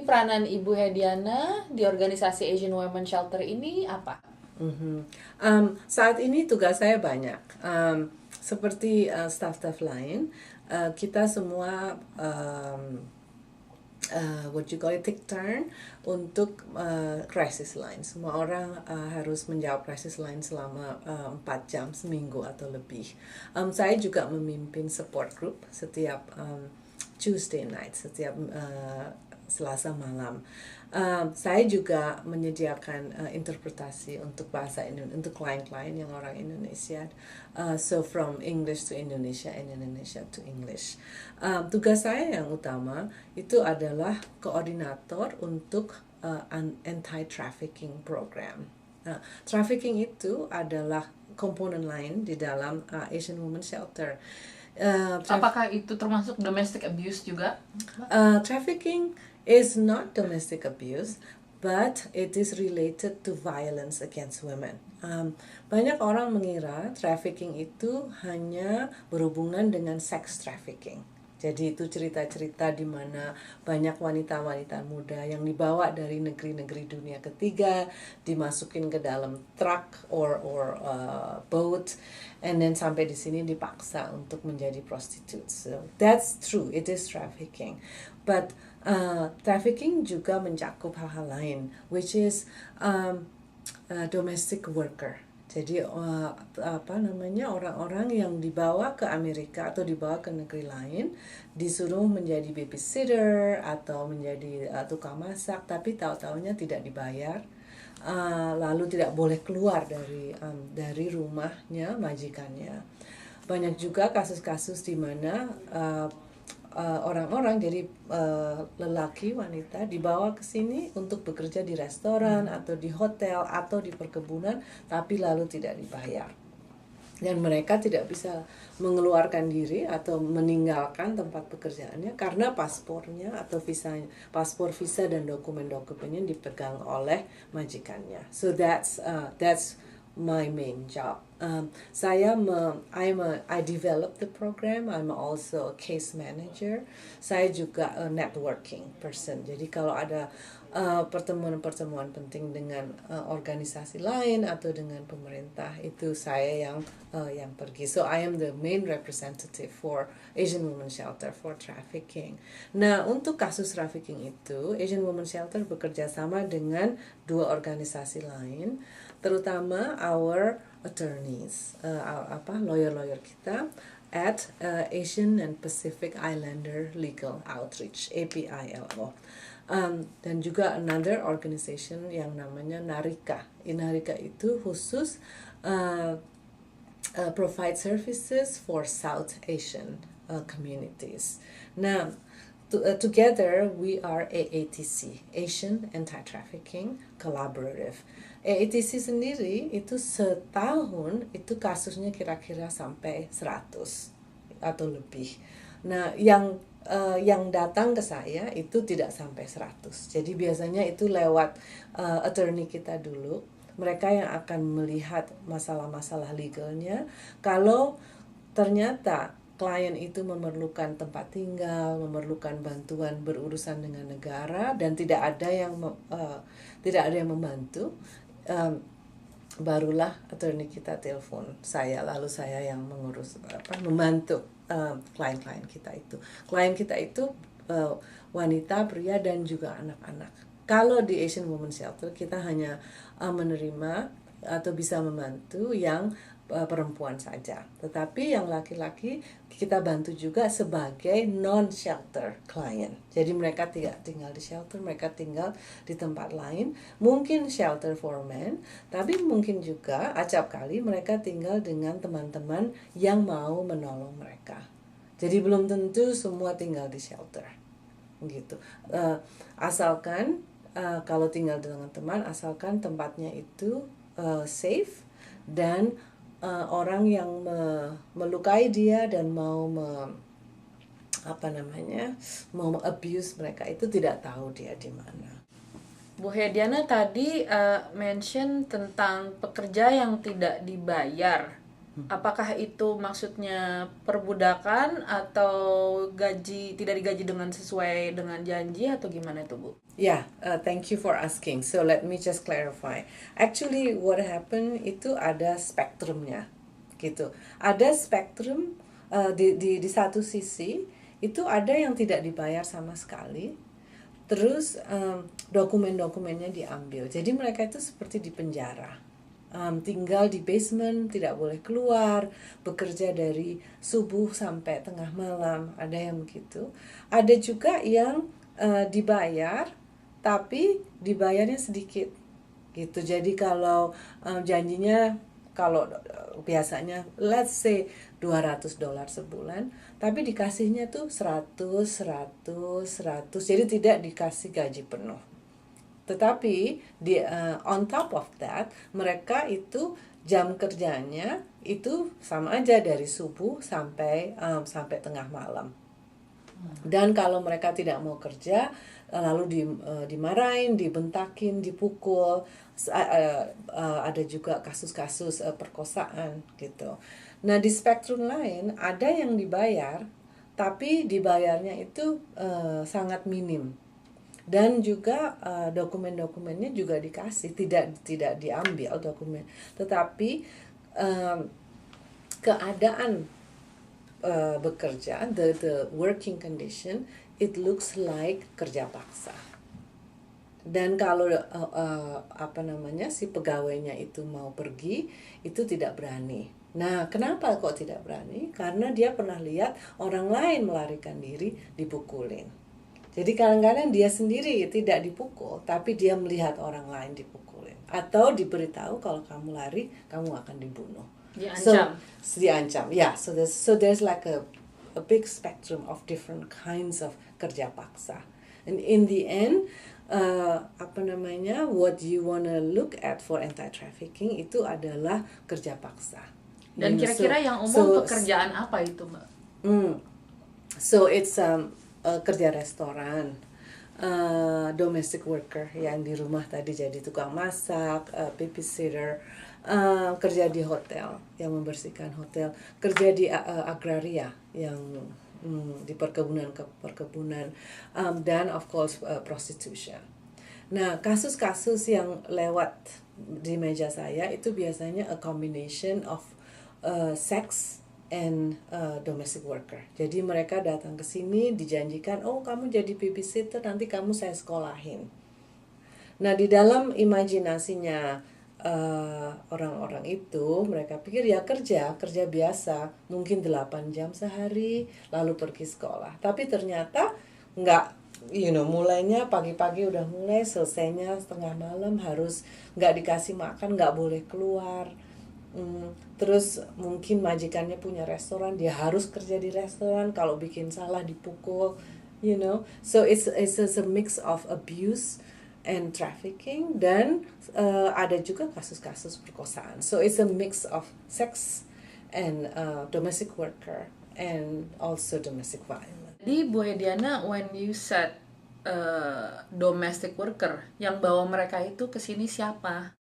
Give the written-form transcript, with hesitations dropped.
Peranan Ibu Hediana di organisasi Asian Women Shelter ini apa? Mhm. Saat ini tugas saya banyak. Seperti staff-staff lain, kita semua what you call it, take turn untuk crisis line. Semua orang harus menjawab crisis line selama 4 jam seminggu atau lebih. Saya juga memimpin support group setiap Tuesday night, setiap Selasa malam. Saya juga menyediakan interpretasi untuk bahasa Indonesia untuk klien-klien yang orang Indonesia. So from English to Indonesia and Indonesia to English. Tugas saya yang utama itu adalah koordinator untuk anti-trafficking program. Trafficking itu adalah komponen lain di dalam Asian Women Shelter. Apakah itu termasuk domestic abuse juga? Trafficking is not domestic abuse, but it is related to violence against women. Banyak orang mengira trafficking itu hanya berhubungan dengan sex trafficking. Jadi itu cerita-cerita di mana banyak wanita-wanita muda yang dibawa dari negeri-negeri dunia ketiga, dimasukin ke dalam truck or boat, and then sampai di sini dipaksa untuk menjadi prostitutes. So that's true, it is trafficking. But trafficking juga mencakup hal-hal lain, which is domestic worker. Jadi orang-orang yang dibawa ke Amerika atau dibawa ke negeri lain disuruh menjadi babysitter atau menjadi tukang masak, tapi tahu-taunya tidak dibayar. Lalu tidak boleh keluar dari rumahnya majikannya. Banyak juga kasus-kasus di mana orang-orang jadi lelaki wanita dibawa ke sini untuk bekerja di restoran atau di hotel atau di perkebunan, tapi lalu tidak dibayar dan mereka tidak bisa mengeluarkan diri atau meninggalkan tempat pekerjaannya karena paspornya atau paspor, visa dan dokumen-dokumennya dipegang oleh majikannya. So that's my main job. I develop the program. I'm also a case manager. Saya juga a networking person. Jadi kalau ada pertemuan-pertemuan penting dengan organisasi lain atau dengan pemerintah, itu saya yang pergi. So I am the main representative for Asian Women Shelter for trafficking. Nah, untuk kasus trafficking itu, Asian Women Shelter bekerja sama dengan 2 organisasi lain, terutama our attorneys, lawyer-lawyer kita at Asian and Pacific Islander Legal Outreach, APILO. Dan juga another organization yang namanya NARICA. NARICA itu khusus provide services for South Asian communities. Nah, together we are AATC, Asian Anti-Trafficking Collaborative. AATC sendiri itu setahun itu kasusnya kira-kira sampai 100 atau lebih. Nah, yang datang ke saya itu tidak sampai 100. Jadi biasanya itu lewat attorney kita dulu. Mereka yang akan melihat masalah-masalah legalnya. Kalau ternyata klien itu memerlukan tempat tinggal, memerlukan bantuan berurusan dengan negara dan tidak ada yang membantu, barulah attorney kita telepon saya, lalu saya yang membantu klien-klien kita itu. Klien kita itu wanita, pria dan juga anak-anak. Kalau di Asian Women Shelter kita hanya menerima atau bisa membantu yang perempuan saja. Tetapi yang laki-laki kita bantu juga sebagai non-shelter client. Jadi mereka tidak tinggal di shelter, mereka tinggal di tempat lain. Mungkin shelter for men, tapi mungkin juga acap kali mereka tinggal dengan teman-teman yang mau menolong mereka. Jadi belum tentu semua tinggal di shelter. Gitu. Asalkan kalau tinggal dengan teman, asalkan tempatnya itu safe dan orang yang melukai dia dan mau abuse mereka itu tidak tahu dia di mana. Bu Hediana tadi mention tentang pekerja yang tidak dibayar. Apakah itu maksudnya perbudakan atau gaji tidak digaji dengan sesuai dengan janji atau gimana itu, Bu? Yeah, thank you for asking. So let me just clarify. Actually, what happened itu ada spektrumnya, gitu. Ada spektrum di satu sisi itu ada yang tidak dibayar sama sekali. Terus dokumen-dokumennya diambil. Jadi mereka itu seperti di penjara. Tinggal di basement, tidak boleh keluar, bekerja dari subuh sampai tengah malam, ada yang begitu. Ada juga yang dibayar, tapi dibayarnya sedikit, gitu. Jadi kalau janjinya, kalau biasanya let's say $200 sebulan, tapi dikasihnya tuh 100, 100, 100, jadi tidak dikasih gaji penuh. Tetapi on top of that, mereka itu jam kerjanya itu sama aja dari subuh sampai tengah malam. Dan kalau mereka tidak mau kerja, lalu dimarahin, dibentakin, dipukul. Ada juga kasus-kasus perkosaan gitu. Nah, di spektrum lain ada yang dibayar, tapi dibayarnya itu sangat minim. Dan juga dokumen-dokumennya juga dikasih, tidak diambil dokumen, tetapi keadaan bekerja, the working condition, it looks like kerja paksa. Dan kalau si pegawainya itu mau pergi, itu tidak berani. Nah, kenapa kok tidak berani? Karena dia pernah lihat orang lain melarikan diri dipukulin. Jadi kadang-kadang dia sendiri tidak dipukul, tapi dia melihat orang lain dipukulin. Atau diberitahu kalau kamu lari, kamu akan dibunuh. Diancam. Diancam. Yeah, so there's like a big spectrum of different kinds of kerja paksa. And in the end, what you wanna look at for anti-trafficking itu adalah kerja paksa. Dan kira-kira yang umum pekerjaan apa itu, Mbak? So it's kerja restoran, domestic worker yang di rumah tadi jadi tukang masak, babysitter, kerja di hotel yang membersihkan hotel, kerja di agraria yang di perkebunan, dan of course prostitution. Nah, kasus-kasus yang lewat di meja saya itu biasanya a combination of sex and domestic worker. Jadi mereka datang ke sini dijanjikan, oh kamu jadi babysitter, nanti kamu saya sekolahin. Nah, di dalam imajinasinya orang-orang itu, mereka pikir ya kerja biasa, mungkin 8 jam sehari, lalu pergi sekolah. Tapi ternyata enggak, mulainya pagi-pagi udah mulai, selesainya setengah malam, harus nggak dikasih makan, nggak boleh keluar. Terus mungkin majikannya punya restoran, dia harus kerja di restoran, kalau bikin salah dipukul, so it's a mix of abuse and trafficking, dan ada juga kasus-kasus perkosaan. So it's a mix of sex and domestic worker and also domestic violence. Jadi Bu Hediana, when you said domestic worker, yang bawa mereka itu ke sini siapa?